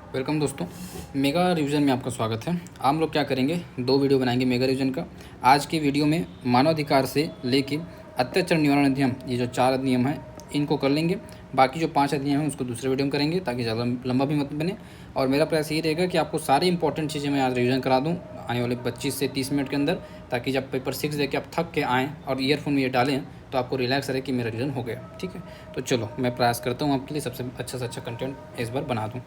Welcome दोस्तों, mega revision में आपका स्वागत है। हम लोग क्या करेंगे, दो वीडियो बनाएंगे मेगा रिवीजन का। आज की वीडियो में मानवाधिकार से लेके अत्याचार निवारण अधिनियम, ये जो 4 अधिनियम हैं इनको कर लेंगे। बाकी जो 5 अधिनियम हैं उसको दूसरे वीडियो में करेंगे ताकि ज़्यादा लंबा भी मत बने। और मेरा प्रयास ये रहेगा कि आपको सारी इंपॉर्टेंट चीज़ें मैं आज रिवीजन करा दूँ आने वाले 25 से 30 मिनट के अंदर, ताकि जब पेपर 6 दे के आप थक के आएँ और ईयरफोन में ये डालें तो आपको रिलैक्स रहे कि मेरा रिवीजन हो गया। ठीक है, तो चलो मैं प्रयास करता हूँ आपके लिए सबसे अच्छा से अच्छा कंटेंट इस बार बना दूँ।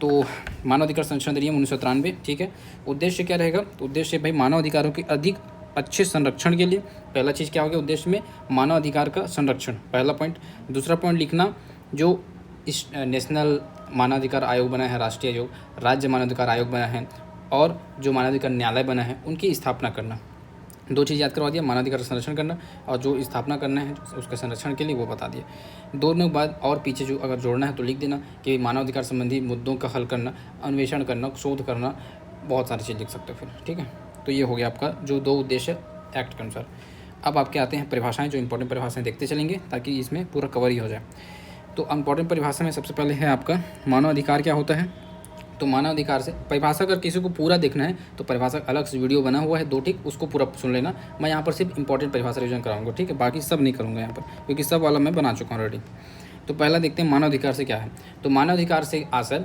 तो मानवाधिकार संरक्षण अधिनियम 1993, ठीक है। उद्देश्य क्या रहेगा, तो उद्देश्य भाई मानव अधिकारों के अधिक अच्छे संरक्षण के लिए। पहला चीज़ क्या हो गया उद्देश्य में, मानव अधिकार का संरक्षण, पहला पॉइंट। दूसरा पॉइंट लिखना, जो इस नेशनल मानवाधिकार आयोग बना है, राष्ट्रीय आयोग, राज्य मानवाधिकार आयोग बना है और जो मानवाधिकार न्यायालय बना है उनकी स्थापना करना। दो चीज़ याद करवा दिया, मानवाधिकार का संरक्षण करना और जो स्थापना करना है उसके संरक्षण के लिए वो बता दिया। दोनों बाद और पीछे जो अगर जोड़ना है तो लिख देना कि मानवाधिकार संबंधी मुद्दों का हल करना, अन्वेषण करना, शोध करना, बहुत सारी चीज़ लिख सकते हो फिर। ठीक है, तो ये हो गया आपका जो दो उद्देश्य एक्ट के अनुसार। अब आपके आते हैं परिभाषाएँ, जो इंपॉर्टेंट परिभाषाएँ देखते चलेंगे ताकि इसमें पूरा कवर ही हो जाए। तो इंपॉर्टेंट परिभाषा में सबसे पहले है आपका मानवाधिकार क्या होता है। तो मानवाधिकार से परिभाषा अगर किसी को पूरा देखना है तो परिभाषा अलग से वीडियो बना हुआ है 2, ठीक, उसको पूरा सुन लेना। मैं यहाँ पर सिर्फ इंपॉर्टेंट परिभाषा रिवीजन कराऊंगा, ठीक है, बाकी सब नहीं करूँगा यहाँ पर क्योंकि सब वाला मैं बना चुका हूँ ऑलरेडी। तो पहला देखते हैं मानवाधिकार से क्या है। तो मानवाधिकार से आशय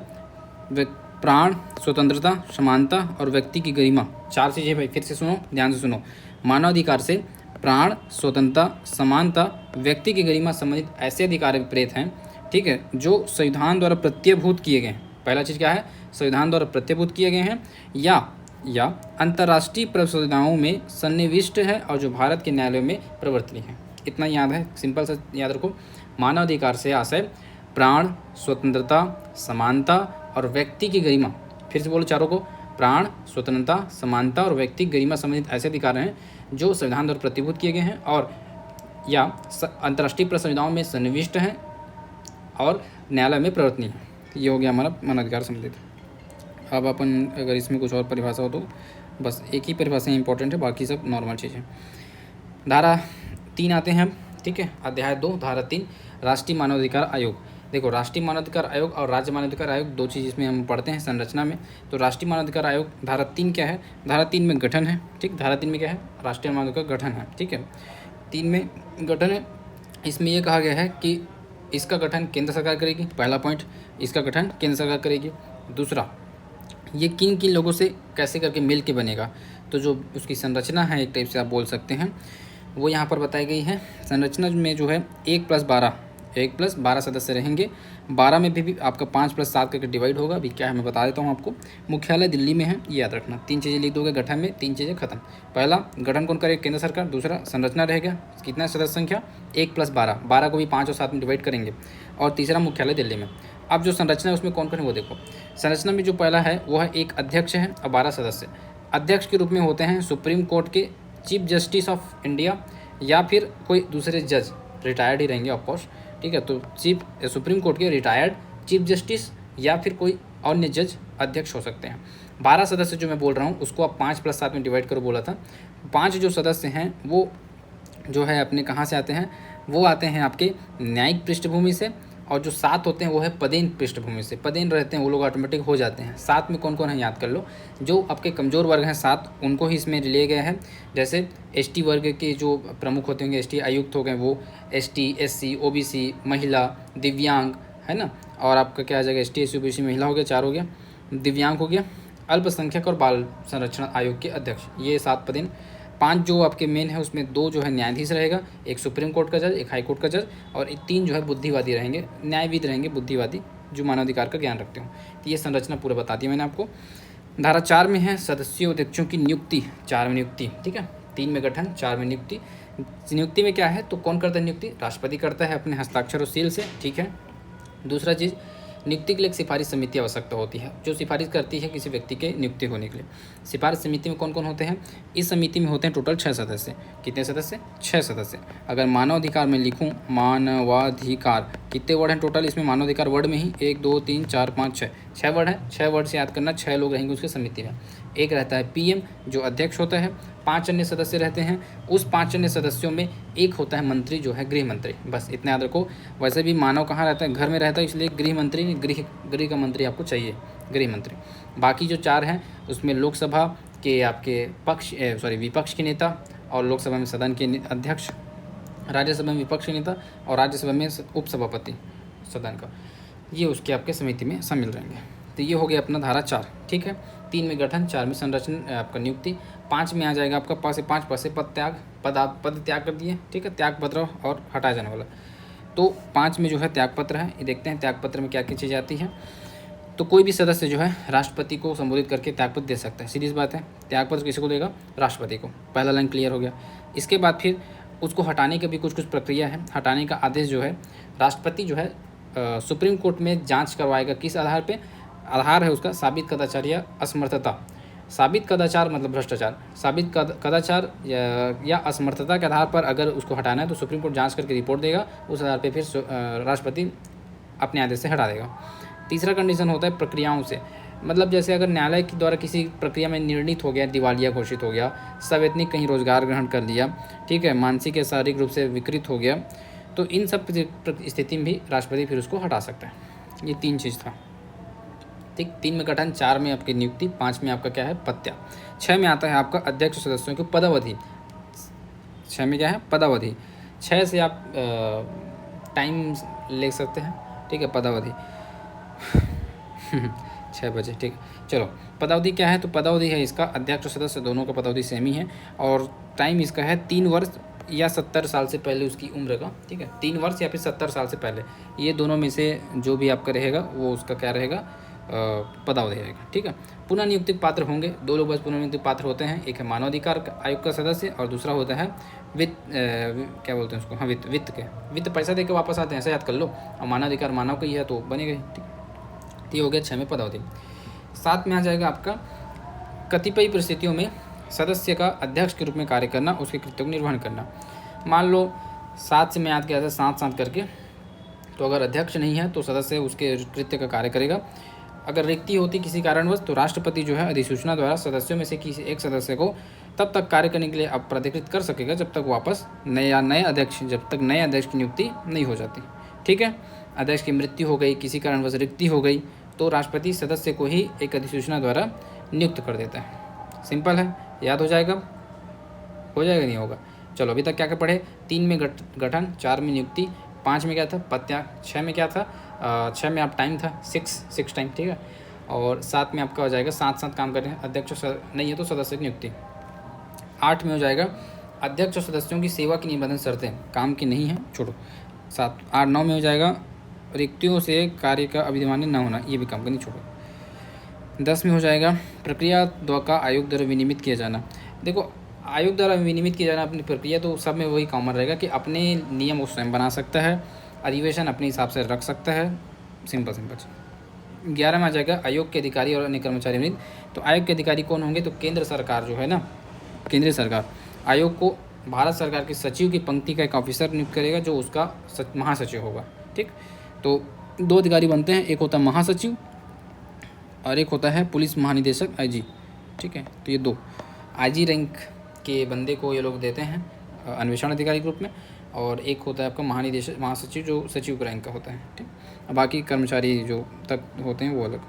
प्राण, स्वतंत्रता, समानता और व्यक्ति की गरिमा, 4 चीज़ें भाई, फिर से सुनो, ध्यान से सुनो। मानवाधिकार से प्राण, स्वतंत्रता, समानता, व्यक्ति की गरिमा संबंधित ऐसे अधिकार प्रेरित हैं, ठीक है, जो संविधान द्वारा प्रत्ययभूत किए गए। पहला चीज़ क्या है, संविधान द्वारा प्रत्ययभूत किए गए हैं या अंतर्राष्ट्रीय परियोजनाओं में सन्निविष्ट है और जो भारत के न्यायालयों में प्रवर्तनीय है। इतना याद है, सिंपल सा याद रखो। मानवाधिकार से आशय प्राण, स्वतंत्रता, समानता और व्यक्ति की गरिमा। फिर से बोलो चारों को, प्राण, स्वतंत्रता, समानता और व्यक्ति की गरिमा संबंधित ऐसे अधिकार हैं जो संविधान द्वारा प्रतिभूत किए गए हैं और या अंतर्राष्ट्रीय परियोजनाओं में सन्निविष्ट हैं और न्यायालय में प्रवर्तनीय है। ये हो गया हमारा मानवाधिकार संबंधित। अब अपन अगर इसमें कुछ और परिभाषा हो तो बस एक ही परिभाषा इंपॉर्टेंट है, बाकी सब नॉर्मल चीज़ है। धारा 3 आते हैं, ठीक है, अध्याय 2 धारा 3 राष्ट्रीय मानवाधिकार आयोग। देखो, राष्ट्रीय मानवाधिकार आयोग और राज्य मानवाधिकार आयोग दो चीज़ इसमें हम पढ़ते हैं संरचना में। तो राष्ट्रीय मानवाधिकार आयोग धारा 3 क्या है, धारा 3 में गठन है, ठीक, धारा 3 में क्या है, राष्ट्रीय मानवाधिकार गठन है, ठीक है, 3 में गठन है। इसमें यह कहा गया है कि इसका गठन केंद्र सरकार करेगी, पहला पॉइंट, इसका गठन केंद्र सरकार करेगी। दूसरा, ये किन किन लोगों से कैसे करके मिल के बनेगा, तो जो उसकी संरचना है एक टाइप से आप बोल सकते हैं, वो यहाँ पर बताई गई है। संरचना में जो है 1+12 सदस्य रहेंगे। 12 में भी आपका 5+7 करके डिवाइड होगा। अभी क्या है मैं बता देता हूँ आपको। मुख्यालय दिल्ली में है, ये याद रखना। 3 चीज़ें लिख दोगे गठन में, 3 चीज़ें खत्म। पहला, गठन कौन करेगा, केंद्र सरकार। दूसरा, संरचना रहेगा, कितना सदस्य संख्या, 1+12, 12 को भी 5 और 7 में डिवाइड करेंगे। और तीसरा, मुख्यालय दिल्ली में। अब जो संरचना है उसमें कौन कौन है वो देखो। संरचना में जो पहला है वो है एक अध्यक्ष है और 12 सदस्य। अध्यक्ष के रूप में होते हैं सुप्रीम कोर्ट के चीफ जस्टिस ऑफ इंडिया या फिर कोई दूसरे जज, रिटायर्ड ही रहेंगे ऑफकोर्स, ठीक है। तो सुप्रीम कोर्ट के रिटायर्ड चीफ जस्टिस या फिर कोई अन्य जज अध्यक्ष हो सकते हैं। 12 सदस्य जो मैं बोल रहा हूँ उसको आप 5+7 में डिवाइड करो बोला था। 5 जो सदस्य हैं वो जो है अपने कहाँ से आते हैं, वो आते हैं आपके न्यायिक पृष्ठभूमि से, और जो 7 होते हैं वो है पदेन पृष्ठभूमि से। पदेन रहते हैं वो लोग ऑटोमेटिक हो जाते हैं। 7 में कौन कौन है याद कर लो, जो आपके कमज़ोर वर्ग हैं 7, उनको ही इसमें लिए गए हैं। जैसे एसटी वर्ग के जो प्रमुख होते होंगे, एसटी आयुक्त हो गए वो, एसटी, एससी, ओबीसी, महिला, दिव्यांग, है ना। और आपका क्या आ जाएगा, एसटी, एससी, ओबीसी, महिला हो गया, 4 हो गया, दिव्यांग हो गया, अल्पसंख्यक और बाल संरक्षण आयोग के अध्यक्ष, ये 7 पदेन। 5 जो आपके मेन है उसमें 2 जो है न्यायाधीश रहेगा, एक सुप्रीम कोर्ट का जज, एक हाई कोर्ट का जज, और 3 जो है बुद्धिवादी रहेंगे, न्यायविद रहेंगे, बुद्धिवादी जो मानवाधिकार का ज्ञान रखते हो। तो ये संरचना पूरा बता दी मैंने आपको। धारा 4 में है सदस्यों अध्यक्षों की नियुक्ति, 4 में नियुक्ति, ठीक है, 3 में गठन, 4 में नियुक्ति। नियुक्ति में क्या है, तो कौन करता है नियुक्ति, राष्ट्रपति करता है अपने हस्ताक्षर और सील से, ठीक है। दूसरा चीज़, नियुक्ति के लिए एक सिफारिश समिति आवश्यकता होती है जो सिफारिश करती है किसी व्यक्ति के नियुक्ति होने के लिए। सिफारिश समिति में कौन कौन होते हैं, इस समिति में होते हैं टोटल 6 सदस्य। कितने सदस्य, 6 सदस्य। अगर मानवाधिकार में लिखूं, मानवाधिकार कितने वर्ड हैं टोटल, इसमें मानवाधिकार वर्ड में ही 1 2 3 4 5 6 वर्ड हैं। 6 वर्ड से याद करना, 6 लोग रहेंगे उसके समिति में। एक रहता है पीएम जो अध्यक्ष होता है, 5 अन्य सदस्य रहते हैं। उस 5 अन्य सदस्यों में एक होता है मंत्री जो है गृह मंत्री। बस इतना याद रखो। वैसे भी मानव कहाँ रहता है, घर में रहता है, इसलिए गृह मंत्री, गृह का मंत्री आपको चाहिए, गृह मंत्री। बाकी जो 4 हैं उसमें लोकसभा के आपके विपक्ष के नेता, और लोकसभा में सदन के अध्यक्ष, राज्यसभा में विपक्ष के नेता, और राज्यसभा में उपसभापति सदन का, ये उसके आपके समिति में शामिल रहेंगे। तो ये हो गया अपना धारा 4। ठीक है, 3 में गठन, 4 में संरचना आपका नियुक्ति, 5 में आ जाएगा आपका 5 से 5 पद से पद त्याग कर दिए। ठीक है, त्याग पत्र और हटाया जाने वाला। तो 5 में जो है त्याग पत्र है, ये देखते हैं त्याग पत्र में क्या क्या चीज़ें आती हैं। तो कोई भी सदस्य जो है राष्ट्रपति को संबोधित करके त्यागपत्र दे सकता है, सीधी बात है। त्यागपत्र किसी को देगा, राष्ट्रपति को। पहला लाइन क्लियर हो गया। इसके बाद फिर उसको हटाने की भी कुछ प्रक्रिया है। हटाने का आदेश जो है राष्ट्रपति जो है सुप्रीम कोर्ट में जांच करवाएगा। किस आधार पे? आधार है उसका साबित कदाचार या असमर्थता। साबित कदाचार मतलब भ्रष्टाचार, साबित कदाचार या असमर्थता के आधार पर अगर उसको हटाना है तो सुप्रीम कोर्ट जांच करके रिपोर्ट देगा, उस आधार पर फिर राष्ट्रपति अपने आदेश से हटा देगा। तीसरा कंडीशन होता है प्रक्रियाओं से, मतलब जैसे अगर न्यायालय के द्वारा किसी प्रक्रिया में निर्णित हो गया, दिवालिया घोषित हो गया, सवैतनिक कहीं रोजगार ग्रहण कर लिया, ठीक है, मानसिक या शारीरिक रूप से विकृत हो गया, तो इन सब स्थिति में भी राष्ट्रपति फिर उसको हटा सकता है। ये 3 चीज़ था। ठीक, 3 में गठन, 4 में आपकी नियुक्ति, 5 में आपका क्या है, पत्या। 6 में आता है आपका अध्यक्ष सदस्यों की पदावधि। 6 में क्या है, पदावधि। 6 से आप टाइम ले सकते हैं। ठीक है, पदावधि 6 बजे। ठीक है, चलो पदावधि क्या है, तो पदावधि है इसका अध्यक्ष और सदस्य दोनों का पदावधि सेम ही है, और टाइम इसका है 3 वर्ष या 70 साल से पहले उसकी उम्र का। ठीक है, 3 वर्ष या फिर 70 साल से पहले, ये दोनों में से जो भी आपका रहेगा वो उसका क्या रहेगा, पदावधि रहेगा। ठीक है, पुनः नियुक्ति पात्र होंगे 2 लोग बस पुनः नियुक्ति पात्र होते हैं। एक है मानवाधिकार आयोग का सदस्य और दूसरा होता है क्या बोलते हैं उसको, हाँ, वित्त पैसा देकर वापस आते हैं, ऐसा याद कर लो। और मानवाधिकार मानव का ही है तो बनेगा। ठीक, ये हो गया 6 में पदावधि। 7 में आ जाएगा आपका कतिपय परिस्थितियों में सदस्य का अध्यक्ष के रूप में कार्य करना, उसके कृत्यों को निर्वहन करना। मान लो 7 से मैं याद किया था, साथ करके, तो अगर अध्यक्ष नहीं है तो सदस्य उसके कृत्य का कार्य करेगा। अगर रिक्ति होती किसी कारणवश तो राष्ट्रपति जो है अधिसूचना द्वारा सदस्यों में से किसी एक सदस्य को तब तक कार्य करने के लिए प्राधिकृत कर सकेगा जब तक वापस नए अध्यक्ष की नियुक्ति नहीं हो जाती। ठीक है, अध्यक्ष की मृत्यु हो गई, किसी कारणवश रिक्ति हो गई, तो राष्ट्रपति सदस्य को ही एक अधिसूचना द्वारा नियुक्त कर देता है। सिंपल है, याद हो जाएगा नहीं होगा। चलो अभी तक क्या क्या पढ़े, 3 में गठन, 4 में नियुक्ति, 5 में क्या था, पत्या, 6 में क्या था, 6 में आप टाइम था 6 टाइम। ठीक है, और 7 में आपका हो जाएगा साथ काम कर रहे हैं, अध्यक्ष नहीं है तो सदस्य की नियुक्ति। 8 में हो जाएगा अध्यक्ष और सदस्यों की सेवा की निबंधन शर्तें, काम की नहीं है, छोड़ो। 7, 8, 9 में हो जाएगा रिक्तियों से कार्य का अभिमान्य न होना, ये भी काम करनी, छोड़ो। 10 में हो जाएगा प्रक्रिया का आयोग द्वारा विनियमित किया जाना। देखो, आयोग द्वारा विनियमित किया जाना अपनी प्रक्रिया, तो सब में वही कॉमन रहेगा कि अपने नियम वो स्वयं बना सकता है, अधिवेशन अपने हिसाब से रख सकता है, सिंपल। 11 में आ जाएगा आयोग के अधिकारी और अन्य कर्मचारी नियुक्त। तो आयोग के अधिकारी कौन होंगे, तो केंद्र सरकार जो है ना, केंद्रीय सरकार आयोग को भारत सरकार के सचिव की पंक्ति का एक ऑफिसर नियुक्त करेगा जो उसका महासचिव होगा। ठीक, तो 2 अधिकारी बनते हैं, एक होता है महासचिव और एक होता है पुलिस महानिदेशक IG। ठीक है, तो ये 2 IG रैंक के बंदे को ये लोग देते हैं अन्वेषण अधिकारी ग्रुप में, और एक होता है आपका महासचिव जो सचिव रैंक का होता है। ठीक, बाकी कर्मचारी जो तक होते हैं वो अलग।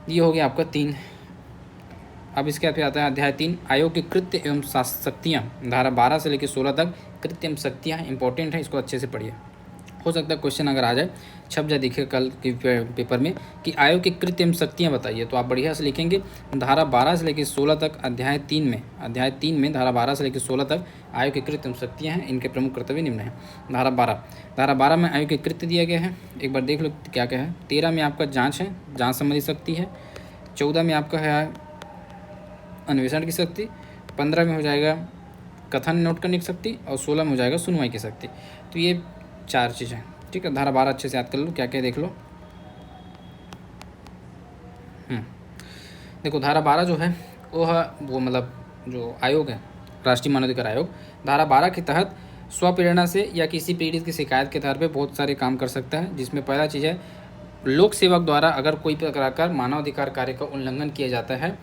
ये हो गया आपका 3। अब इसके बाद आता है अध्याय 3, आयोग के कृत्य एवं शक्तियाँ। धारा 12 से लेकर 16 तक कृत्य एवं शक्तियाँ इंपॉर्टेंट है, इसको अच्छे से पढ़िए। हो सकता है क्वेश्चन अगर आ जाए, छप जाए दिखे कल के पेपर में कि आयोग के कृत्य एवं शक्तियाँ बताइए, तो आप बढ़िया से लिखेंगे धारा 12 से लेकर 16 तक अध्याय 3 में धारा 12 से लेकर 16 तक आयोग के कृत्य एवं शक्तियाँ हैं, इनके प्रमुख कर्तव्य निम्न हैं। धारा 12 में आयोग के कृत्य दिया गया है, एक बार देख लो क्या क्या है। 13 में आपका जाँच है, जाँच संबंधी शक्ति है। 14 में आपका है अन्वेषण की शक्ति। 15 में हो जाएगा कथन नोट करने की शक्ति, और 16 में हो जाएगा सुनवाई की शक्ति। तो ये 4 चीज़ें। ठीक है, धारा 12 अच्छे से याद कर लो, क्या क्या देख लो। देखो धारा 12 जो है वो मतलब जो आयोग है, राष्ट्रीय मानवाधिकार आयोग, धारा 12 के तहत स्वप्रेरणा से या किसी पीड़ित की शिकायत के आधार पर बहुत सारे काम कर सकता है, जिसमें पहला चीज़ है लोक सेवक द्वारा अगर कोई प्रकार का मानवाधिकार कार्य का उल्लंघन किया जाता है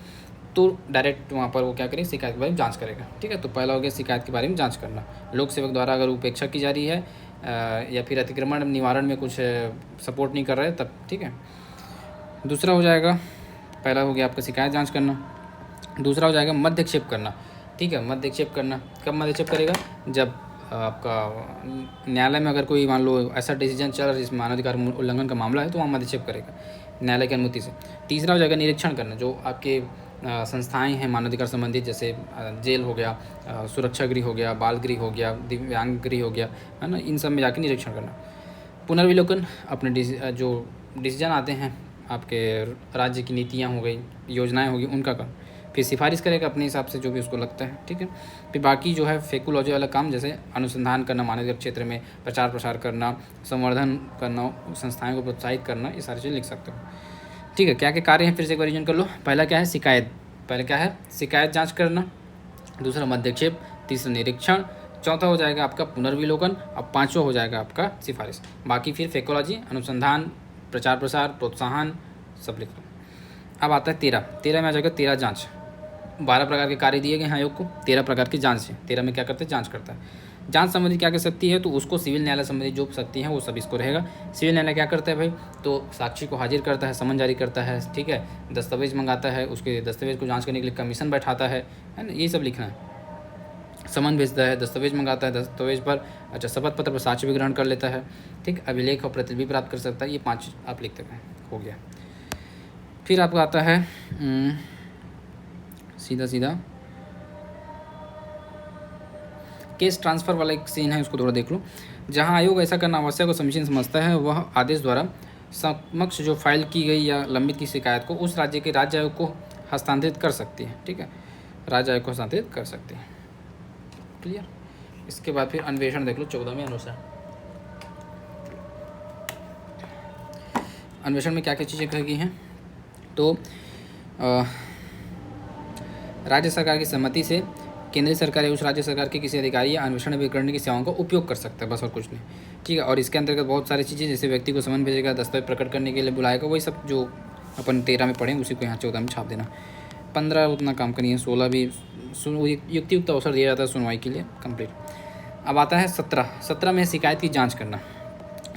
तो डायरेक्ट वहाँ पर वो क्या करेगा, शिकायत के बारे में जांच करेगा। ठीक है, तो पहला हो गया शिकायत के बारे में जांच करना। लोक सेवक द्वारा अगर उपेक्षा की जा रही है या फिर अतिक्रमण निवारण में कुछ सपोर्ट नहीं कर रहे तब। ठीक है, दूसरा हो जाएगा, पहला हो गया आपका शिकायत जांच करना, दूसरा हो जाएगा मध्यक्षेप करना। ठीक है, मध्यक्षेप करना कब मध्यक्षेप करेगा, जब आपका न्यायालय में अगर कोई मान लो ऐसा डिसीजन चल रहा है जिसमें मानवाधिकार उल्लंघन का मामला है तो वहाँ मध्यक्षेप करेगा न्यायालय की अनुमति से। तीसरा हो जाएगा निरीक्षण करना, जो आपके संस्थाएं हैं मानवाधिकार संबंधित, जैसे जेल हो गया, सुरक्षा गृह हो गया, बाल गृह हो गया, दिव्यांग गृह हो गया, है ना, इन सब में जाकर निरीक्षण करना। पुनर्विलोकन, अपने जो डिसीजन आते हैं आपके राज्य की नीतियाँ हो गई, योजनाएं होगी, उनका काम। फिर सिफारिश करेगा अपने हिसाब से जो भी उसको लगता है। ठीक है, फिर बाकी जो है फेकोलॉजी वाला काम, जैसे अनुसंधान करना, मानवाधिकार क्षेत्र में प्रचार प्रसार करना, संवर्धन करना, संस्थाएं को प्रोत्साहित करना, ये सारी चीज़ लिख सकते हो। ठीक है, क्या क्या कार्य हैं फिर से एक बार रिवीजन कर लो। पहला क्या है, शिकायत, पहला क्या है शिकायत जाँच करना, दूसरा मध्यक्षेप, तीसरा निरीक्षण, चौथा हो जाएगा आपका पुनर्विलोकन, अब पाँचवा हो जाएगा आपका सिफारिश। बाकी फिर फेकोलॉजी, अनुसंधान, प्रचार प्रसार, प्रोत्साहन, सब लिख लो। अब आता है 13 में आ जाएगा 13 जांच। 12 प्रकार के कार्य दिए गए हैं आयोग को, 13 प्रकार की जांच है। 13 में क्या करते हैं, जांच करता है। जांच संबंधी क्या कर सकती है, तो उसको सिविल न्यायालय संबंधी जो शक्ति है वो सब इसको रहेगा। सिविल न्यायालय क्या करता है भाई, तो साक्षी को हाजिर करता है, समन जारी करता है, ठीक है, दस्तावेज मंगाता है, उसके दस्तावेज को जाँच करने के लिए कमीशन बैठाता है ना, ये सब लिखना है। समन भेजता है, दस्तावेज मंगाता है, दस्तावेज पर अच्छा शपथ पत्र पर साक्ष्य भी ग्रहण कर लेता है। ठीक, अभिलेख और प्रतिलिपि प्राप्त कर सकता है। ये 5 आप लिखते हैं, हो गया। फिर आपका आता है सीधा केस ट्रांसफ़र वाला एक सीन है, उसको थोड़ा देख लो। जहां आयोग ऐसा करना आवश्यक और समीचीन समझता है, वह आदेश द्वारा समक्ष जो फाइल की गई या लंबित की शिकायत को उस राज्य के राज्य आयोग को हस्तांतरित कर सकती है। ठीक है, राज्य आयोग को हस्तांतरित कर सकती है। क्लियर। इसके बाद फिर अन्वेषण देख लो 14वें अनुसार। अन्वेषण में क्या क्या चीज़ें कही गई हैं, तो राज्य सरकार की सहमति से केंद्रीय सरकार या उस राज्य सरकार के किसी अधिकारी या अन्वेषण अभिकरण की सेवाओं का उपयोग कर सकता है, बस और कुछ नहीं। ठीक है, और इसके अंतर्गत बहुत सारी चीज़ें, जैसे व्यक्ति को समन भेजेगा, दस्तावेज प्रकट करने के लिए बुलाएगा, वही सब जो अपन 13 में पढ़ें उसी को यहाँ 14 में छाप देना। 15 उतना काम का नहीं है, 16 भी युक्तियुक्त अवसर दिया जाता है सुनवाई के लिए, कंप्लीट। अब आता है 17 में शिकायत की जाँच करना।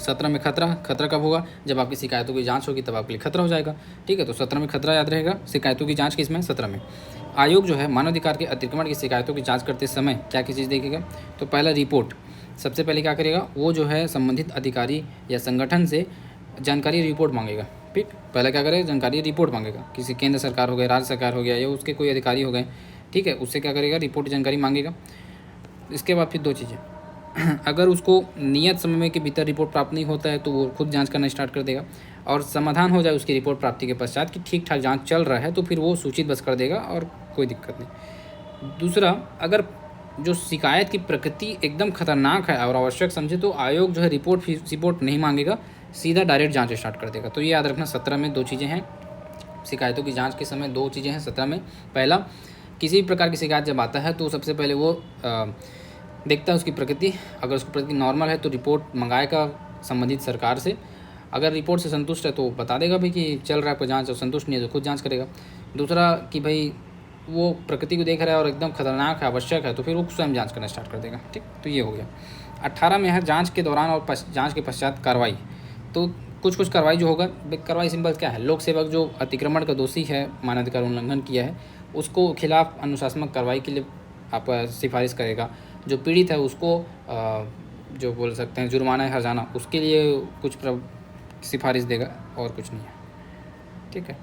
17 में खतरा कब होगा, जब आपकी शिकायतों की जांच होगी तब आपके लिए खतरा हो जाएगा। ठीक है, तो 17 में खतरा याद रहेगा, शिकायतों की जांच किसमें, 17 में। आयोग जो है मानवाधिकार के अतिक्रमण की शिकायतों की जांच करते समय क्या क्या चीज़ देखेगा, तो पहला रिपोर्ट, सबसे पहले क्या करेगा, वो जो है संबंधित अधिकारी या संगठन से जानकारी रिपोर्ट मांगेगा। ठीक, पहले क्या करेगा, जानकारी रिपोर्ट मांगेगा, किसी केंद्र सरकार हो गया, राज्य सरकार हो गया, या उसके कोई अधिकारी हो गए, ठीक है, उससे क्या करेगा, रिपोर्ट जानकारी मांगेगा। इसके बाद फिर 2 चीज़ें, अगर उसको नियत समय के भीतर रिपोर्ट प्राप्त नहीं होता है तो वो खुद जांच करना स्टार्ट कर देगा, और समाधान हो जाए उसकी रिपोर्ट प्राप्ति के पश्चात कि ठीक ठाक जांच चल रहा है, तो फिर वो सूचित बस कर देगा और कोई दिक्कत नहीं। दूसरा, अगर जो शिकायत की प्रकृति एकदम खतरनाक है और आवश्यक समझे तो आयोग जो है रिपोर्ट नहीं मांगेगा, सीधा डायरेक्ट जाँच स्टार्ट कर देगा। तो ये याद रखना, 17 में 2 चीज़ें हैं, शिकायतों की जाँच के समय 2 चीज़ें हैं 17 में। पहला, किसी भी प्रकार की शिकायत जब आता है तो सबसे पहले वो देखता है उसकी प्रकृति, अगर उसकी प्रकृति नॉर्मल है तो रिपोर्ट मंगाएगा संबंधित सरकार से, अगर रिपोर्ट से संतुष्ट है तो बता देगा भाई कि चल रहा है आपका जांच, और संतुष्ट नहीं है तो खुद जांच करेगा। दूसरा कि भाई वो प्रकृति को देख रहा है और एकदम खतरनाक है, आवश्यक है, तो फिर वो स्वयं जांच करना स्टार्ट कर देगा। ठीक, तो ये हो गया। 18 में है जांच के दौरान और जांच के पश्चात कार्रवाई। तो कुछ कार्रवाई जो होगा, कार्रवाई सिंपल क्या है, लोक सेवक जो अतिक्रमण का दोषी है, मानवाधिकार उल्लंघन किया है, उसको खिलाफ अनुशासनात्मक कार्रवाई के लिए आप सिफारिश करेगा। जो पीड़ित है उसको जो बोल सकते हैं जुर्माना है हर्जाना, उसके लिए कुछ सिफारिश देगा, और कुछ नहीं है। ठीक है,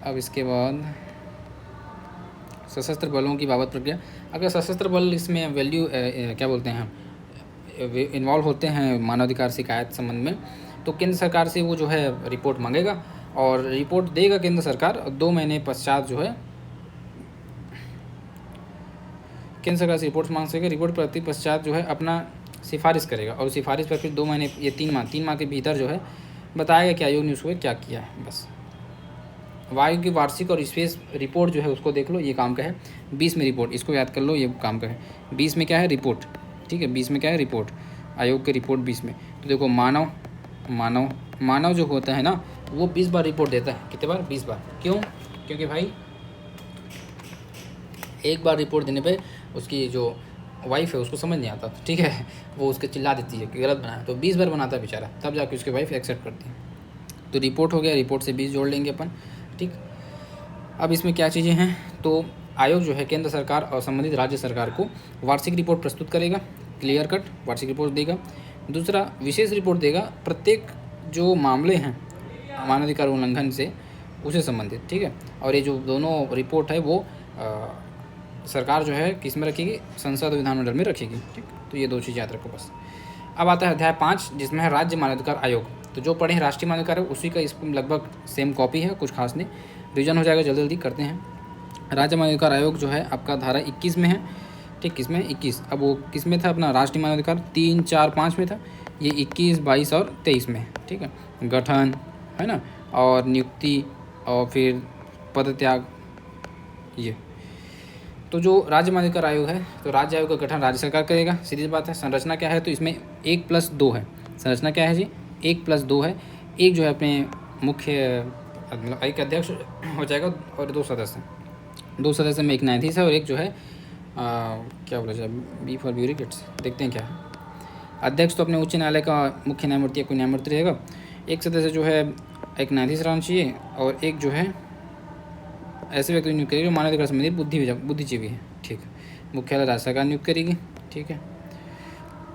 अब इसके बाद सशस्त्र बलों की बाबत प्रक्रिया। अगर सशस्त्र बल इसमें वैल्यू क्या बोलते हैं इन्वॉल्व होते हैं मानवाधिकार शिकायत संबंध में, तो केंद्र सरकार से वो जो है रिपोर्ट मांगेगा और रिपोर्ट देगा केंद्र सरकार, 2 महीने पश्चात जो है केंद्र सरकार से रिपोर्ट मांग सकेगा। रिपोर्ट प्रति पश्चात जो है अपना सिफारिश करेगा, और सिफारिश पर फिर 2 महीने या 3 माह के भीतर जो है बताएगा कि आयोग ने उसको क्या किया है। बस आयोग की वार्षिक और स्पेस रिपोर्ट जो है उसको देख लो, ये काम का है। 20 में रिपोर्ट, इसको याद कर लो, ये काम का है। 20 में क्या है, रिपोर्ट। ठीक है, 20 में क्या है, रिपोर्ट, आयोग की रिपोर्ट 20 में। तो देखो मानव जो होता है ना, वो 20 बार रिपोर्ट देता है। कितने बार, 20 बार। क्यों, क्योंकि भाई एक बार रिपोर्ट देने पे उसकी जो वाइफ है उसको समझ नहीं आता, ठीक है, वो उसके चिल्ला देती है कि गलत बनाया, तो 20 बार बनाता है बेचारा, तब जाके उसकी वाइफ एक्सेप्ट करती है। तो रिपोर्ट हो गया, रिपोर्ट से 20 जोड़ लेंगे अपन, ठीक। अब इसमें क्या चीज़ें हैं, तो आयोग जो है केंद्र सरकार और संबंधित राज्य सरकार को वार्षिक रिपोर्ट प्रस्तुत करेगा, क्लियर कट वार्षिक रिपोर्ट देगा। दूसरा, विशेष रिपोर्ट देगा प्रत्येक जो मामले हैं मानवाधिकार उल्लंघन से उसे संबंधित, ठीक है। और ये जो दोनों रिपोर्ट है वो सरकार जो है किस में रखेगी, संसद और विधानमंडल में रखेगी, ठीक। तो ये दो चीज़ याद रखो बस। अब आता है अध्याय 5 जिसमें है राज्य मानवाधिकार आयोग। तो जो पढ़े हैं राष्ट्रीय मानवाधिकार आयोग उसी का इस लगभग सेम कॉपी है, कुछ खास नहीं, रिविजन हो जाएगा, जल्दी जल्दी करते हैं। राज्य मानवाधिकार आयोग जो है आपका धारा 21 में है, ठीक, किसमें 21। अब वो किस में था अपना राष्ट्रीय मानवाधिकार 3, 4, 5 में था, ये 21, 22 और 23 में, ठीक है। गठन है ना, और नियुक्ति और फिर पदत्याग, ये तो जो राज्य मानवाधिकार आयोग है, तो राज्य आयोग का गठन राज्य सरकार करेगा, सीधी बात है। संरचना क्या है, तो इसमें 1+2 है। संरचना क्या है जी, 1+2 है। एक जो है अपने मुख्य मतलब एक अध्यक्ष हो जाएगा और 2 सदस्य, 2 सदस्य में एक न्यायाधीश है और एक जो है क्या बोला जाए, बी फॉर ब्यूरोक्रेट्स, देखते हैं क्या है। अध्यक्ष तो अपने उच्च न्यायालय का मुख्य न्यायमूर्ति या कोई न्यायमूर्ति रहेगा। एक सदस्य जो है एक न्यायाधीश रहना चाहिए और एक जो है ऐसे व्यक्ति नियुक्त करेगी जो मानवाधिकार संबंधी बुद्धिजीवी है, ठीक है। मुख्यालय राज्य सरकार नियुक्त करेगी, ठीक है।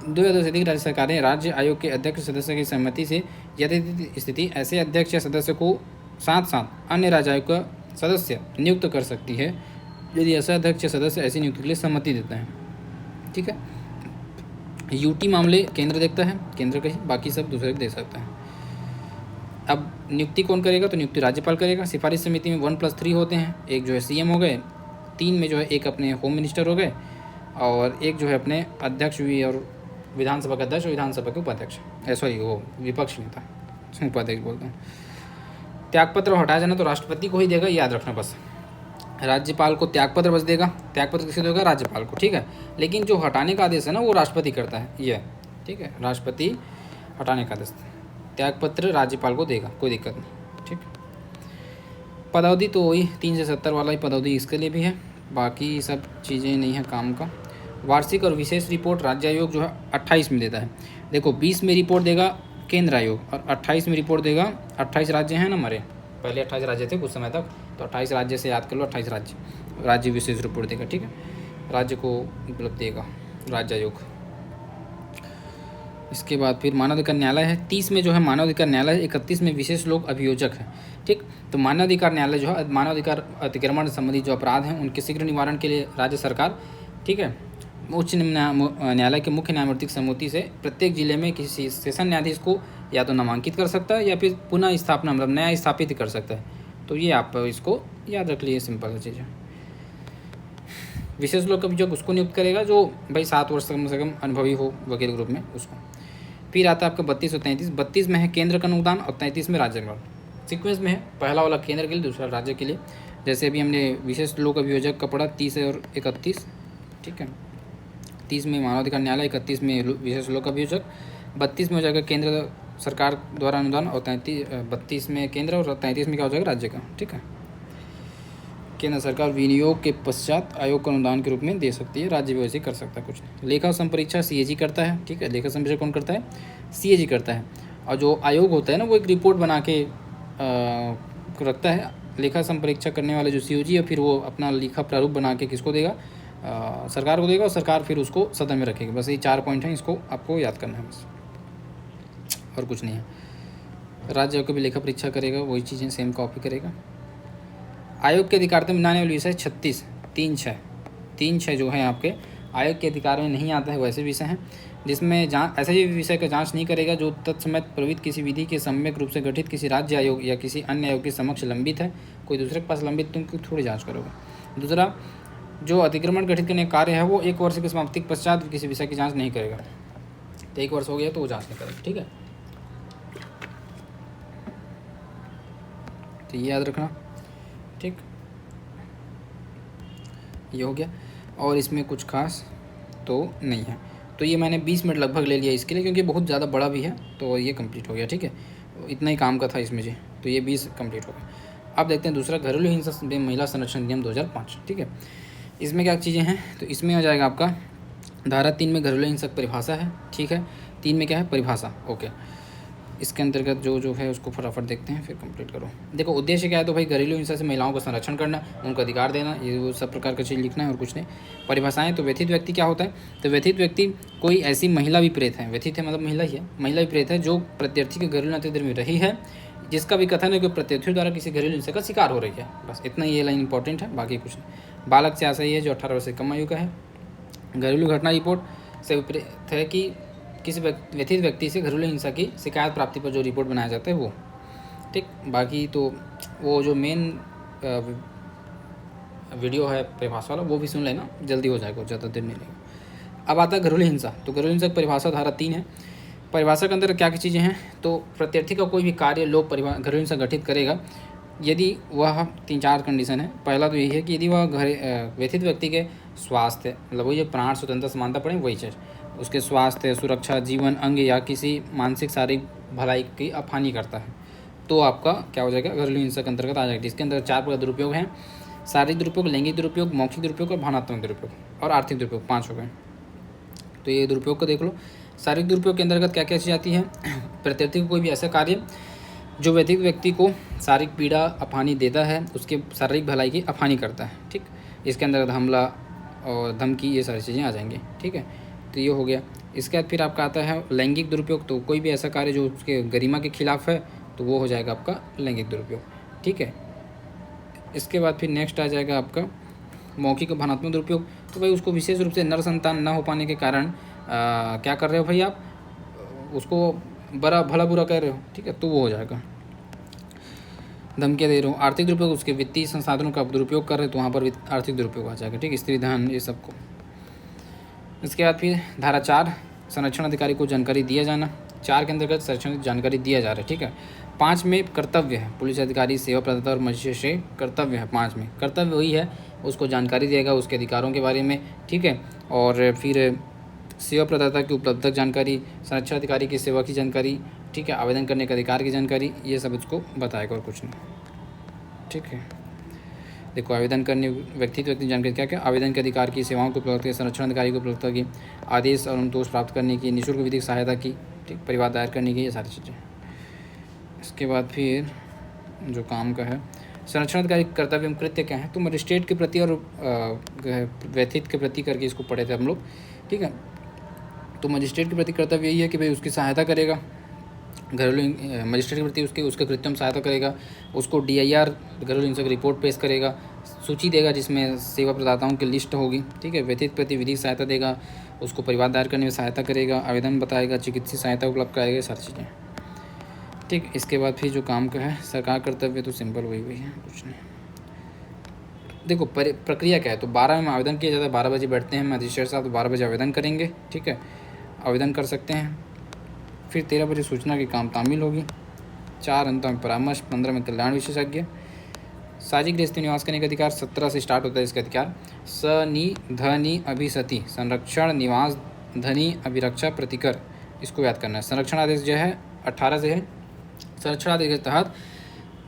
2 या 2 से अधिक राज्य सरकारें राज्य आयोग के अध्यक्ष सदस्य की सहमति से यथास्थिति स्थिति ऐसे अध्यक्ष या सदस्य को साथ साथ अन्य राज्य आयोग का सदस्य नियुक्त कर सकती है यदि ऐसा अध्यक्ष या सदस्य ऐसी नियुक्ति के लिए सहमति देता है, ठीक है। यूटी मामले केंद्र देखता है, केंद्र का ही, बाकी सब दूसरे दे सकता है। अब नियुक्ति कौन करेगा, तो नियुक्ति राज्यपाल करेगा। सिफारिश समिति में 1+3 होते हैं, एक जो है सीएम हो गए, 3 में जो है एक अपने होम मिनिस्टर हो गए और एक जो है अपने अध्यक्ष भी और विधानसभा का अध्यक्ष और विधानसभा के उपाध्यक्ष, सॉरी वो विपक्ष नेता, उपाध्यक्ष बोलते हैं। त्यागपत्र हटाया जाना तो राष्ट्रपति को ही देगा, याद रखना बस। राज्यपाल को त्यागपत्र बस देगा, त्यागपत्र किसे देगा, राज्यपाल को, ठीक है। लेकिन जो हटाने का आदेश है ना वो राष्ट्रपति करता है, ये ठीक है, राष्ट्रपति हटाने का आदेश, त्यागपत्र राज्यपाल को देगा, कोई दिक्कत नहीं, ठीक। पदावधि तो वही 3 से 70 वाला ही पदावधि इसके लिए भी है, बाकी सब चीज़ें नहीं है काम का। वार्षिक और विशेष रिपोर्ट राज्य आयोग जो है 28 में देता है। देखो 20 में रिपोर्ट देगा केंद्र आयोग और 28 में रिपोर्ट देगा, 28 राज्य हैं ना हमारे, पहले 28 राज्य थे कुछ समय तक, तो 28 राज्य से याद कर लो, 28 राज्य विशेष रिपोर्ट देगा, ठीक है। राज्य को उपलब्ध देगा राज्य आयोग। इसके बाद फिर मानवाधिकार न्यायालय है, 30 में जो है मानवाधिकार न्यायालय है, 31 में विशेष लोक अभियोजक है, ठीक। तो मानवाधिकार न्यायालय जो है मानवाधिकार अतिक्रमण संबंधी जो अपराध हैं उनके शीघ्र निवारण के लिए राज्य सरकार, ठीक है, उच्च न्यायालय के मुख्य न्यायमूर्ति की सहमति से प्रत्येक जिले में किसी सेशन न्यायाधीश को या तो नामांकित कर सकता है या फिर पुनः स्थापना मतलब नया स्थापित कर सकता है। तो ये आप इसको याद रख लीजिए, सिंपल चीज़ है। विशेष लोक अभियोजक उसको नियुक्त करेगा जो भाई 7 वर्ष कम से कम अनुभवी हो वकील ग्रुप में, उसको। फिर आता है आपका 32 और 33। 32 में है केंद्र का अनुदान और 33 में राज्य का। सीक्वेंस में है, पहला वाला केंद्र के लिए, दूसरा राज्य के लिए। जैसे अभी हमने विशेष लोक अभियोजक का पढ़ा 30 और 31, ठीक है। 30 में मानवाधिकार न्यायालय, 31 में विशेष लोक अभियोजक, 32 में हो जाएगा केंद्र सरकार द्वारा अनुदान और 32 में केंद्र और 33 में क्या हो जाएगा राज्य का, ठीक है। केंद्र सरकार विनियोग के पश्चात आयोग का अनुदान के रूप में दे सकती है, राज्य भी वैसे कर सकता है, कुछ नहीं। लेखा संपरीक्षा सीएजी करता है, ठीक है। लेखा संपरीक्षा कौन करता है, सीएजी करता है। और जो आयोग होता है ना वो एक रिपोर्ट बना के रखता है। लेखा संपरीक्षा करने वाले जो सीओजी है फिर वो अपना लेखा प्रारूप बना के किसको देगा, सरकार को देगा और सरकार फिर उसको सदन में रखेगी। बस ये 4 पॉइंट हैं, इसको आपको याद करना है बस, और कुछ नहीं है। राज्य आयोग का भी लेखा परीक्षा करेगा, वही चीज़ें सेम कॉपी करेगा। आयोग के अधिकार में आने वाले विषय 36, 3-6 जो है आपके आयोग के अधिकार में नहीं आता है वैसे विषय हैं जिसमें ऐसे ही विषय का जांच नहीं करेगा जो तत्समय प्रवृत्त किसी विधि के सम्यक रूप से गठित किसी राज्य आयोग या किसी अन्य आयोग के समक्ष लंबित है। कोई दूसरे के पास लंबित तुम थोड़ी जांच करोगे। दूसरा, जो अतिक्रमण गठित करने का कार्य है वो 1 वर्ष के समाप्ति के पश्चात किसी विषय की जाँच नहीं करेगा। तो 1 वर्ष हो गया तो वो जाँच नहीं करेगा, ठीक है। तो ये याद रखना, ठीक। ये हो गया और इसमें कुछ खास तो नहीं है। तो ये मैंने 20 मिनट लगभग ले लिया इसके लिए क्योंकि बहुत ज़्यादा बड़ा भी है, तो ये कंप्लीट हो गया, ठीक है। इतना ही काम का था इसमें जी, तो ये 20 कंप्लीट हो गया। अब देखते हैं दूसरा, घरेलू हिंसा महिला संरक्षण अधिनियम 2005, ठीक है। इसमें क्या चीज़ें हैं, तो इसमें आ जाएगा आपका धारा 3 में घरेलू हिंसक परिभाषा है, ठीक है। 3 में क्या है, परिभाषा, ओके। इसके अंतर्गत जो जो है उसको फटाफट देखते हैं, फिर कंप्लीट करो। देखो उद्देश्य क्या है, तो भाई घरेलू हिंसा से महिलाओं का संरक्षण करना, उनको अधिकार देना, ये वो सब प्रकार का चीज़ लिखना है और कुछ नहीं। परिभाषाएं, तो व्यथित व्यक्ति क्या होता है, तो व्यथित व्यक्ति कोई ऐसी महिला विपरीत है, व्यथित है मतलब महिला ही है, महिला विपरीत है जो प्रत्यर्थी के घरेलू अत्याचार में रही है, जिसका भी कथन है कि प्रत्यर्थियों द्वारा किसी घरेलू हिंसा का शिकार हो रही है। बस इतना ये लाइन इंपॉर्टेंट है, बाकी कुछ नहीं। बालक से आशा ये है जो 18 वर्ष से कम आयु का है। घरेलू घटना रिपोर्ट से विपरीत है कि किसी व्यथित व्यक्ति से घरेलू हिंसा की शिकायत प्राप्ति पर जो रिपोर्ट बनाया जाता है वो, ठीक। बाकी तो वो जो मेन वीडियो है परिभाषा वाला वो भी सुन लेना, जल्दी हो जाएगा, ज़्यादा देर नहीं लगेगा। अब आता है घरेलू हिंसा, तो घरेलू हिंसा की परिभाषा धारा 3 है। परिभाषा के अंदर क्या क्या चीज़ें हैं, तो प्रत्यर्थी का कोई भी कार्य लोक घरेलू हिंसा गठित करेगा यदि वह 3-4 कंडीशन है। पहला तो यही है कि यदि वह व्यथित व्यक्ति के स्वास्थ्य, मतलब वही प्राण, स्वतंत्रता, समानता पड़े, वही चीज़, उसके स्वास्थ्य, सुरक्षा, जीवन, अंग या किसी मानसिक शारीरिक भलाई की हानि करता है, तो आपका क्या हो जाएगा, घरेलू हिंसा के अंतर्गत आ जाएगा। इसके अंदर 4 प्रकार दुरुपयोग हैं, शारीरिक दुरुपयोग, लैंगिक दुरुपयोग, मौखिक दुरुपयोग और भावनात्मक दुरुपयोग और आर्थिक दुरुपयोग, 5 हो गए। तो ये दुरुपयोग को देख लो। शारीरिक दुरुपयोग के अंतर्गत क्या क्या चीज़ आती है, प्रत्यर्थी को कोई भी ऐसा कार्य जो व्यथित व्यक्ति को शारीरिक पीड़ा, हानि देता है, उसके शारीरिक भलाई की हानि करता है, ठीक। इसके अंदर हमला और धमकी, ये सारी चीज़ें आ जाएंगी, ठीक है। तो ये हो गया। इसके बाद फिर आपका आता है लैंगिक दुरुपयोग, तो कोई भी ऐसा कार्य जो उसके गरिमा के खिलाफ है, तो वो हो जाएगा आपका लैंगिक दुरुपयोग, ठीक है। इसके बाद फिर नेक्स्ट आ जाएगा आपका मौखिक और भावनात्मक दुरुपयोग, तो भाई उसको विशेष रूप से नर संतान न हो पाने के कारण क्या कर रहे हो भाई आप, उसको बड़ा भला बुरा कह रहे हो, ठीक है, तो वो हो जाएगा। धमकियाँ दे रहे हो। आर्थिक दुरुपयोग, उसके वित्तीय संसाधनों का दुरुपयोग कर रहे हो, तो वहाँ पर आर्थिक दुरुपयोग आ जाएगा, ठीक, स्त्री धन, ये सबको। इसके बाद फिर धारा 4, संरक्षण अधिकारी को जानकारी दिया जाना। 4 के अंतर्गत संरक्षण जानकारी दिया जा रहा है, ठीक है। 5 में कर्तव्य है, पुलिस अधिकारी, सेवा प्रदाता और मजिस्ट्रेट से कर्तव्य है। 5 में कर्तव्य वही है, उसको जानकारी देगा उसके अधिकारों के बारे में, ठीक है। और फिर सेवा प्रदाता की उपलब्धता जानकारी, संरक्षण अधिकारी की सेवा की जानकारी, ठीक है, आवेदन करने के अधिकार की जानकारी, ये सब उसको बताएगा और कुछ नहीं, ठीक है। देखो आवेदन करने व्यक्ति जानकारी क्या क्या, आवेदन के अधिकार की, सेवाओं को उपलब्धता की, संरक्षण अधिकारी को उपलब्धता की, आदेश और अनुतोष प्राप्त करने की, निःशुल्क विधिक सहायता की, ठीक, परिवार दायर करने की, ये सारी चीज़ें। इसके बाद फिर जो काम का है, संरक्षण अधिकारी कर्तव्य एवं कृत्य क्या है, तो मजिस्ट्रेट के प्रति और व्यथित के प्रति करके इसको पढ़े थे हम लोग, ठीक है। तो मजिस्ट्रेट के प्रति कर्तव्य यही है कि भाई उसकी सहायता करेगा, घरेलू मजिस्ट्रेट के प्रति उसके कृत्य में सहायता करेगा, उसको DIR घरेलू हिंसा की रिपोर्ट पेश करेगा, सूची देगा जिसमें सेवा प्रदाताओं की लिस्ट होगी, ठीक है। व्यथित प्रति विधिक सहायता देगा, उसको परिवार दायर करने में सहायता करेगा, आवेदन बताएगा, चिकित्सीय सहायता उपलब्ध कराएगा, सारी चीज़ें, ठीक। इसके बाद फिर जो काम का है सरकार कर्तव्य, तो सिंपल वही है, कुछ नहीं। देखो प्रक्रिया क्या है, तो 12 में आवेदन किया जाता है, 12 बजे बैठते हैं मजिस्ट्रेट साहब, तो 12 बजे आवेदन करेंगे, ठीक है, आवेदन कर सकते हैं। फिर 13 बजे सूचना की काम तामील होगी, 4 अंतों में परामर्श, 15 में कल्याण विशेषज्ञ। सामाजिक गृहस्थी निवास करने का अधिकार 17 से स्टार्ट होता है इसका अधिकार। सनि धनि अभिसति, संरक्षण, निवास, धनि, अभिरक्षा, प्रतिकर, इसको याद करना है। संरक्षण आदेश जो है 18 से है। संरक्षण आदेश के तहत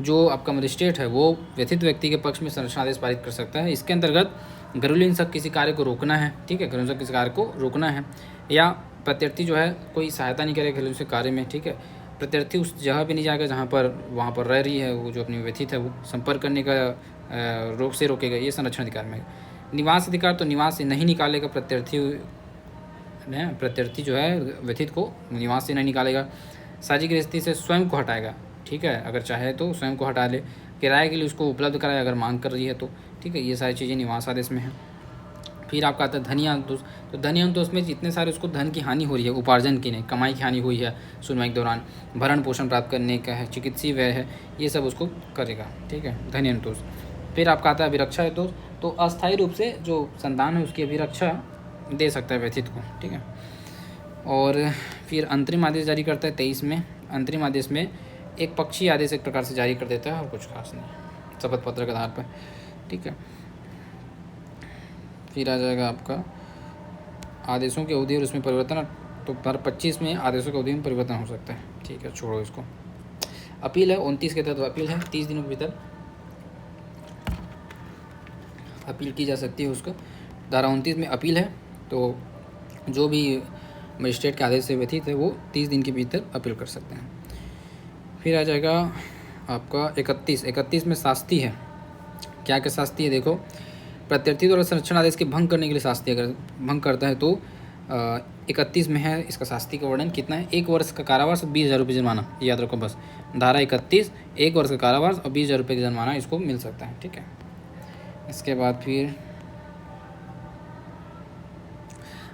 जो आपका मजिस्ट्रेट है वो व्यथित व्यक्ति के पक्ष में संरक्षण आदेश पारित कर सकता है। इसके अंतर्गत घरेलू हिंसा किसी कार्य को रोकना है, ठीक है, घरेलू हिंसा किसी कार्य को रोकना है, या प्रत्यर्थी जो है कोई सहायता नहीं करेगा घरेलू हिंसा कार्य में, ठीक है। प्रत्यर्थी उस जगह पे नहीं जाएगा जहाँ पर वहाँ पर रह रही है वो जो अपनी व्यथित है, वो संपर्क करने का रोकेगा, ये संरक्षण अधिकार में। निवास अधिकार, तो निवास से नहीं निकालेगा प्रत्यर्थी जो है व्यथित को निवास से नहीं निकालेगा। सामाजिक गृहस्थी से स्वयं को हटाएगा, ठीक है, अगर चाहे तो स्वयं को हटा ले। किराए के लिए उसको उपलब्ध कराए अगर मांग कर रही है तो, ठीक है, ये सारी चीज़ें निवास आदेश में है। फिर आपका आता है धनी अंतोष, तो धनी अंतोष में जितने सारे उसको धन की हानि हो रही है, उपार्जन की नहीं, कमाई की हानि हुई है सुनवाई के दौरान, भरण पोषण प्राप्त करने का है, चिकित्सीय व्यय है, ये सब उसको करेगा, ठीक है, धनी अंतोष। फिर आपका आता है अभिरक्षा हेतु, तो अस्थायी रूप से जो संतान है उसकी अभिरक्षा दे सकता है व्यथित को, ठीक है। और फिर अंतरिम आदेश जारी करता है 23 में। अंतरिम आदेश में एक पक्षी आदेश एक प्रकार से जारी कर देता है और कुछ खास नहीं, शपथ पत्र के आधार पर, ठीक है। फिर आ जाएगा आपका आदेशों की अवधि और उसमें परिवर्तन, तो पर 25 में आदेशों की अवधि में परिवर्तन हो सकता है, ठीक है, छोड़ो इसको। अपील है 29 के तहत अपील है 30 दिनों के भीतर अपील की जा सकती है उसको। धारा 29 में अपील है, तो जो भी मजिस्ट्रेट के आदेश से व्यथित है वो 30 दिन के भीतर अपील कर सकते हैं। फिर आ जाएगा आपका 31 में शास्ति है। क्या क्या शास्ति है देखो, प्रत्यर्थी द्वारा संरक्षण आदेश के भंग करने के लिए शास्ति अगर भंग करता है तो 31 में है इसका शास्ति का वर्णन कितना है, 1 वर्ष का कारावास और 20,000 रुपये जुर्माना। याद रखो बस, धारा 31, 1 वर्ष का कारावास और 20,000 रुपये का जुर्माना इसको मिल सकता है। ठीक है, इसके बाद फिर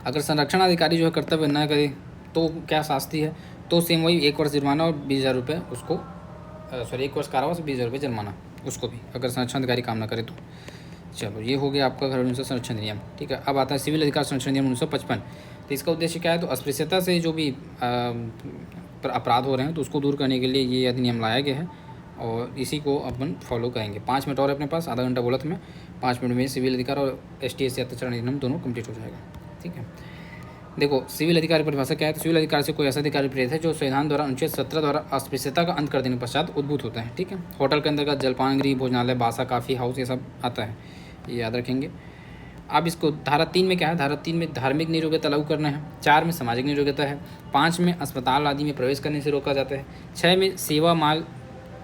अगर संरक्षण अधिकारी जो है कर्तव्य न करे तो क्या शास्ति है, तो सेम वही 1 वर्ष जुर्माना और 20,000 रुपये उसको 1 वर्ष कारावास और 20,000 रुपये जुर्माना उसको भी, अगर संरक्षण अधिकारी काम ना करे तो। चलो ये हो गया आपका घरेलू हिंसा संरक्षण नियम। ठीक है, अब आता है सिविल अधिकार संरक्षण नियम 1955। तो इसका उद्देश्य क्या है, तो अस्पृश्यता से जो भी अपराध हो रहे हैं तो उसको दूर करने के लिए ये अधिनियम लाया गया है और इसी को अपन फॉलो करेंगे। 5 मिनट और अपने पास, आधा घंटा बोला था मैं, 5 मिनट में सिविल अधिकार और ST/SC अत्याचार अधिनियम दोनों कंप्लीट हो जाएगा। ठीक है, देखो सिविल अधिकारी परिभाषा क्या है, तो सिविल अधिकार से कोई ऐसा अधिकारी प्रेरित है जो संविधान द्वारा अनुच्छेद 17 द्वारा अस्पृश्यता का अंत कर देने के पश्चात उद्भूत होता है। ठीक है, होटल के अंतर्गत जलपान गृह, भोजनालय, बासा, काफ़ी हाउस, ये सब आता है, ये याद रखेंगे। अब इसको धारा 3 में क्या है, धारा 3 में धार्मिक नियोग्यता लागू करना है, 4 में सामाजिक नियोग्यता है, 5 में अस्पताल आदि में प्रवेश करने से रोका जाता है, 6 में सेवा माल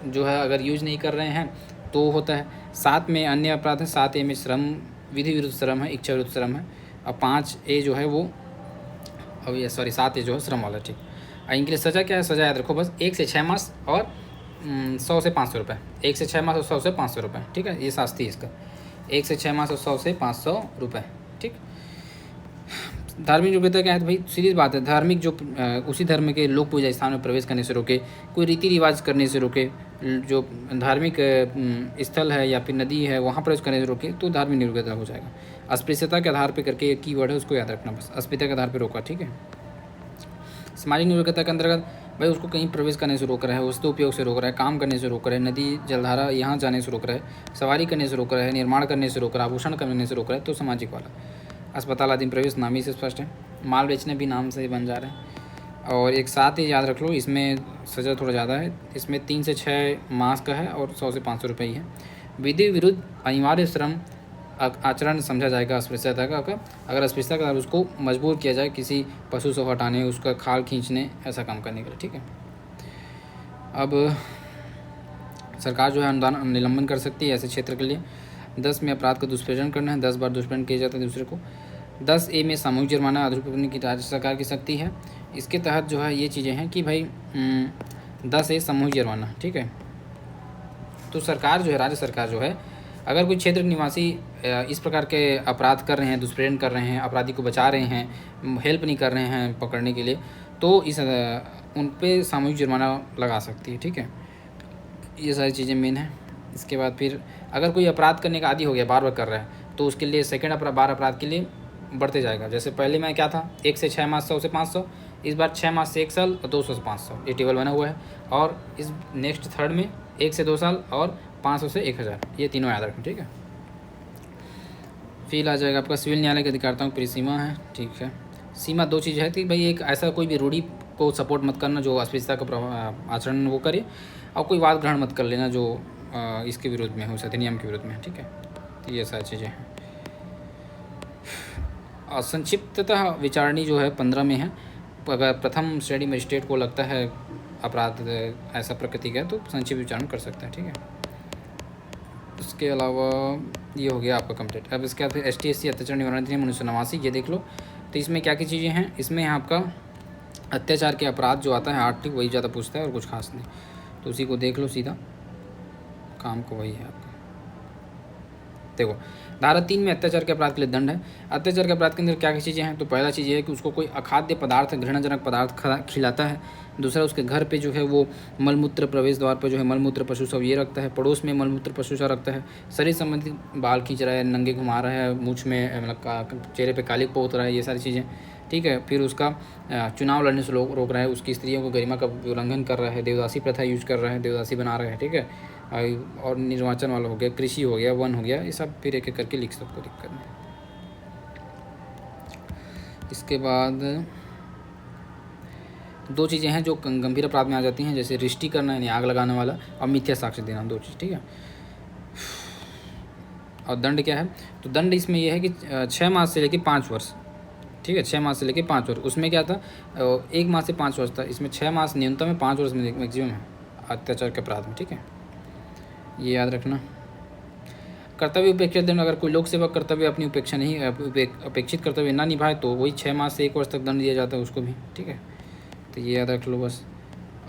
जो है अगर यूज नहीं कर रहे हैं तो होता है, 7 में अन्य अपराध है, 7A में श्रम, विधि विरुद्ध श्रम है, इच्छा विरुद्ध श्रम है, और 5A जो है वो अब ये 7A जो है श्रम वाला। ठीक, इनके लिए सज़ा क्या है, सज़ा याद रखो बस 1 से 6 मास और 100 से 500 रुपये, 1 से 6 मास और 100 से 500 रुपये। ठीक है, ये शास्ति है इसका, 1 से 6 मास और 100 से 500 रुपये। ठीक, धार्मिक योग्यता क्या है, तो भाई सीधी बात है, धार्मिक जो उसी धर्म के लोक पूजा स्थान में प्रवेश करने से रोके, कोई रीति रिवाज करने से रोके, जो धार्मिक स्थल है या फिर नदी है वहाँ प्रवेश करने से रोके तो धार्मिक नियोग्यता हो जाएगा। अस्पृश्यता के आधार पर करके एक कीवर्ड है उसको याद रखना बस, अस्पृश्यता के आधार पर रोका। ठीक है, सामाजिक नियोग्यता के अंतर्गत भाई उसको कहीं प्रवेश करने से रोक रहा है, वस्तु उपयोग से रोक रहा है, काम करने से रोक रहा है, नदी जलधारा यहाँ जाने से रोक रहा है, सवारी करने से रोक रहा है, निर्माण करने से रोक रहा है, आभूषण करने से रोक रहा है, तो सामाजिक वाला। अस्पताल आदि प्रवेश नाम ही से स्पष्ट है, माल बेचने भी नाम से बन जा रहा है। और एक साथ ही याद रख लो, इसमें सज़ा थोड़ा ज़्यादा है, इसमें 3 से 6 मास का है और 100 से 500 रुपये ही है। विधि विरुद्ध अनिवार्य श्रम आचरण समझा जाएगा अस्पृश्यता का अगर अस्पृश्यता का उसको मजबूर किया जाए किसी पशु से हटाने, उसका खाल खींचने, ऐसा काम करने के लिए। ठीक है, अब सरकार जो है अनुदान निलंबन कर सकती है ऐसे क्षेत्र के लिए। 10 में अपराध का दुष्प्रेरण करना है, 10 बार दुष्प्रेरण किया जाता है दूसरे को। 10A में सामूहिक जुर्माना अधिरोपण की राज्य सरकार की शक्ति है। इसके तहत जो है ये चीज़ें हैं कि भाई 10A सामूहिक जुर्माना। ठीक है, तो सरकार जो है, राज्य सरकार जो है, अगर कोई क्षेत्र निवासी इस प्रकार के अपराध कर रहे हैं, दुष्प्रेरण कर रहे हैं, अपराधी को बचा रहे हैं, हेल्प नहीं कर रहे हैं पकड़ने के लिए, तो इस उन पे सामूहिक जुर्माना लगा सकती है। ठीक है, ये सारी चीज़ें मेन हैं। इसके बाद फिर अगर कोई अपराध करने का आदी हो गया, बार बार कर रहा है, तो उसके लिए सेकंड बार अपराध के लिए बढ़ते जाएगा। जैसे पहले में क्या था, 1 से 6 मास 100 से 500, इस बार 6 मास से 1 साल और 200 से 500, ये टेबल बना हुआ है। और इस नेक्स्ट थर्ड में 1 से 2 साल और 500 से 1000, ये तीनों याद रखें। ठीक है, फिर आ जाएगा आपका सिविल न्यायालय की अधिकारिताओं की परिसीमा है। ठीक है, सीमा 2 चीज़ है कि भाई एक ऐसा कोई भी रूढ़ी को सपोर्ट मत करना जो अस्पृश्यता का आचरण वो करे, और कोई वाद ग्रहण मत कर लेना जो इसके विरुद्ध में हो, उस अधिनियम के विरुद्ध में। ठीक है, तो ये सारी चीज़ें हैं। संक्षिप्ततः विचारणी जो है 15 में है। अगर प्रथम श्रेणी मजिस्ट्रेट को लगता है अपराध ऐसा प्रकृति का तो संक्षिप्त विचारण कर सकता है। ठीक है, उसके अलावा ये हो गया आपका कंप्लीट। अब इसके बाद फिर ST/SC अत्याचार निवारण अधिनियम 1989, ये देख लो। तो इसमें क्या क्या चीज़ें हैं, इसमें आपका अत्याचार के अपराध जो आता है आर्टिक वही ज़्यादा पूछता है और कुछ खास नहीं, तो उसी को देख लो, सीधा काम को वही है आपका। देखो धारा 3 में अत्याचार के अपराध के लिए दंड है। अत्याचार के अपराध के अंदर क्या क्या चीज़ें हैं, तो पहला चीज़ ये है कि उसको कोई अखाद्य पदार्थ, घृणाजनक पदार्थ खिलाता है। दूसरा, उसके घर पे जो है वो मलमूत्र, प्रवेश द्वार पर जो है मलमूत्र पशु सब ये रखता है, पड़ोस में मलमूत्र पशु सब रखता है, शरीर संबंधी बाल खींच रहा है, नंगे घुमा रहा है, मूछ में मतलब चेहरे पे कालिक पोत रहा है, ये सारी चीज़ें। ठीक है, फिर उसका चुनाव लड़ने से रोक रहा है, उसकी स्त्रियों को गरिमा का उल्लंघन कर रहा है, देवदासी प्रथा यूज कर रहा है, देवदासी बना रहा है। ठीक है, और निर्वाचन वाला हो गया, कृषि हो गया, वन हो गया, ये सब फिर एक एक करके लिख सबको दिक्कत नहीं। इसके बाद 2 चीज़ें हैं जो गंभीर अपराध में आ जाती हैं, जैसे रिष्टि करना यानी आग लगाने वाला, और मिथ्या साक्ष्य देना, 2 चीज़। ठीक है, और दंड क्या है, तो दंड इसमें यह है कि 6 मास से लेकर 5 वर्ष, ठीक है, 6 मास से लेकर 5 वर्ष। उसमें क्या था, 1 मास से 5 वर्ष था, इसमें 6 मास न्यूनतम है, 5 वर्ष में मैक्सिमम है अत्याचार के अपराध में, ठीक है, ये याद रखना। कर्तव्य उपेक्षित दंड, अगर कोई लोक सेवक कर्तव्य अपनी उपेक्षा नहीं अपेक्षित कर्तव्य ना निभाए तो वही 6 मास से 1 वर्ष तक दंड दिया जाता है उसको भी, ठीक है, तो ये याद रख लो बस।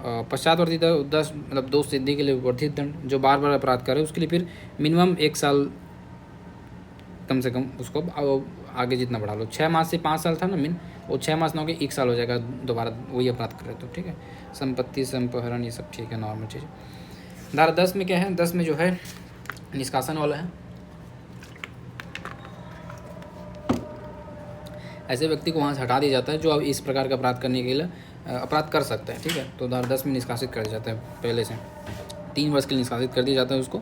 पश्चातवर्ती 10 मतलब दोष सिद्धि के लिए वर्धित दंड, जो बार बार अपराध करे उसके लिए फिर मिनिमम 1 साल कम से कम उसको आगे जितना बढ़ा लो। 6 मास से 5 साल था ना वो 6 मास ना होकर 1 साल हो जाएगा दोबारा वही अपराध करे तो, ठीक है। संपत्ति संपहरण ये सब ठीक है, नॉर्मल चीज़। धारा 10 में क्या है, 10 में जो है निष्कासन वाला है। ऐसे व्यक्ति को वहाँ से हटा दिया जाता है जो अब इस प्रकार का अपराध करने के लिए अपराध कर सकता है, ठीक है। तो धारा 10 में निष्कासित कर दिया जाता है, पहले से 3 वर्ष के लिए निष्कासित कर दिया जाता है उसको।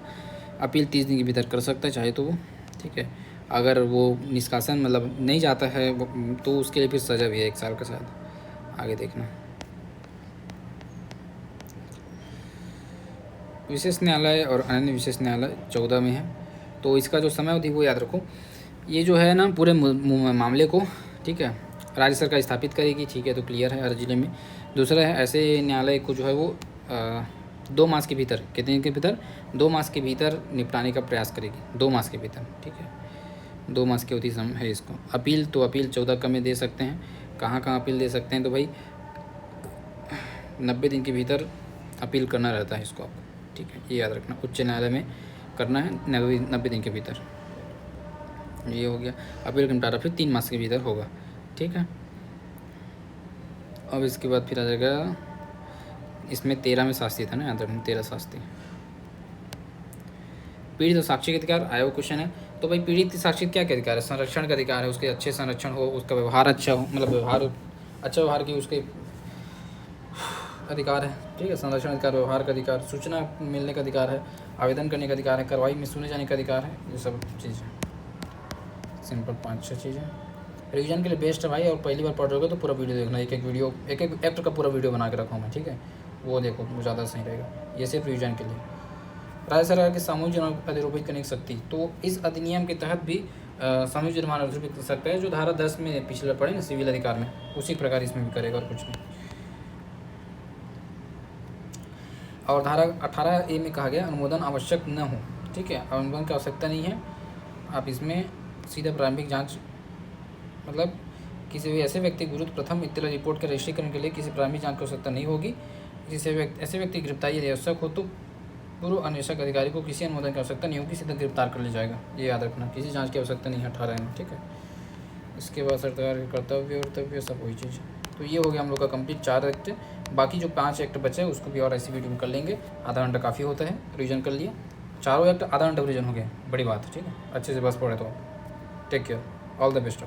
अपील 30 दिन के भीतर कर सकता है चाहे तो वो, ठीक है। अगर वो निष्कासन मतलब नहीं जाता है तो उसके लिए फिर सज़ा भी है 1 साल के साथ, आगे देखना। विशेष न्यायालय और अन्य विशेष न्यायालय 14 में है। तो इसका जो समय अवधि वो याद रखो, ये जो है ना पूरे मामले को, ठीक है, राज्य सरकार स्थापित करेगी, ठीक है, तो क्लियर है हर जिले में। दूसरा है ऐसे न्यायालय को जो है वो 2 मास के भीतर, कितने दिन के भीतर, 2 मास के भीतर निपटाने का प्रयास करेगी, 2 मास के भीतर, ठीक है, 2 मास की अवधि समय है इसको। अपील तो अपील 14 का में दे सकते हैं, कहाँ अपील दे सकते हैं, तो भाई 90 दिन के भीतर अपील करना रहता है इसको आपको, ठीक है, ये याद रखना। उच्च न्यायालय में करना है 90 दिन के भीतर, ये हो गया। अपील का निपटारा फिर 3 मास के भीतर होगा, ठीक है। अब इसके बाद फिर आ जाएगा, इसमें 13 में शास्त्री था ना, याद रखना 13 शास्त्री। पीड़ित और साक्षी का अधिकार आया हुआ क्वेश्चन है। तो भाई पीड़ित साक्षी क्या क्या अधिकार है, संरक्षण का अधिकार है, उसके अच्छे संरक्षण हो, उसका व्यवहार अच्छा हो, मतलब अच्छा व्यवहार की उसके अधिकार है, ठीक है, संरक्षण अधिकार, व्यवहार का अधिकार, सूचना मिलने का अधिकार है, आवेदन करने का अधिकार है, कार्रवाई में सुने जाने का अधिकार है, ये सब चीज़ें सिंपल 5-6 चीज़ें। रिवीजन के लिए बेस्ट है भाई, और पहली बार पढ़ रहे हो तो पूरा वीडियो देखना, एक एक्ट का पूरा वीडियो बना के रखा हूँ मैं, ठीक है, वो देखो वो ज़्यादा सही रहेगा। ये सिर्फ रिवीजन के लिए। राज्य सरकार की सामूहिक जुर्माना अधिरोपित करने की शक्ति, तो इस अधिनियम के तहत भी सामूहिक जुर्माना अधिरोपित कर सकता है, जो धारा 10 में पिछले पढ़े ना सिविल अधिकार में, उसी प्रकार इसमें भी करेगा और कुछ नहीं। और धारा 18A में कहा गया अनुमोदन आवश्यक न हो, ठीक है, अनुमोदन की आवश्यकता नहीं है। आप इसमें सीधा प्रारंभिक जांच, मतलब किसी भी ऐसे व्यक्ति विरुद्ध प्रथम इत्तला रिपोर्ट के रजिस्ट्रीकरण के लिए किसी प्रारंभिक जांच की आवश्यकता नहीं होगी। ऐसे व्यक्ति गिरफ्तारी यदि आवश्यक हो तो पूर्व अन्वेषक अधिकारी को किसी अनुमोदन की आवश्यकता नहीं होगी, सीधा गिरफ्तार कर लिया जाएगा, ये याद रखना, किसी जांच की आवश्यकता नहीं है 18 में, ठीक है। इसके बाद सरकार के कर्तव्य सब वही चीज़। तो ये हो गया हम लोग का कंप्लीट 4 एक्ट। बाकी जो 5 एक्ट बचे हैं उसको भी और ऐसी वीडियो में कर लेंगे, आधा घंटा काफ़ी होता है, रिवीजन कर लिए, 4 एक्ट आधा घंटा रिवीजन हो गया, बड़ी बात है, ठीक है, अच्छे से बस पढ़े तो। Take care, all the best.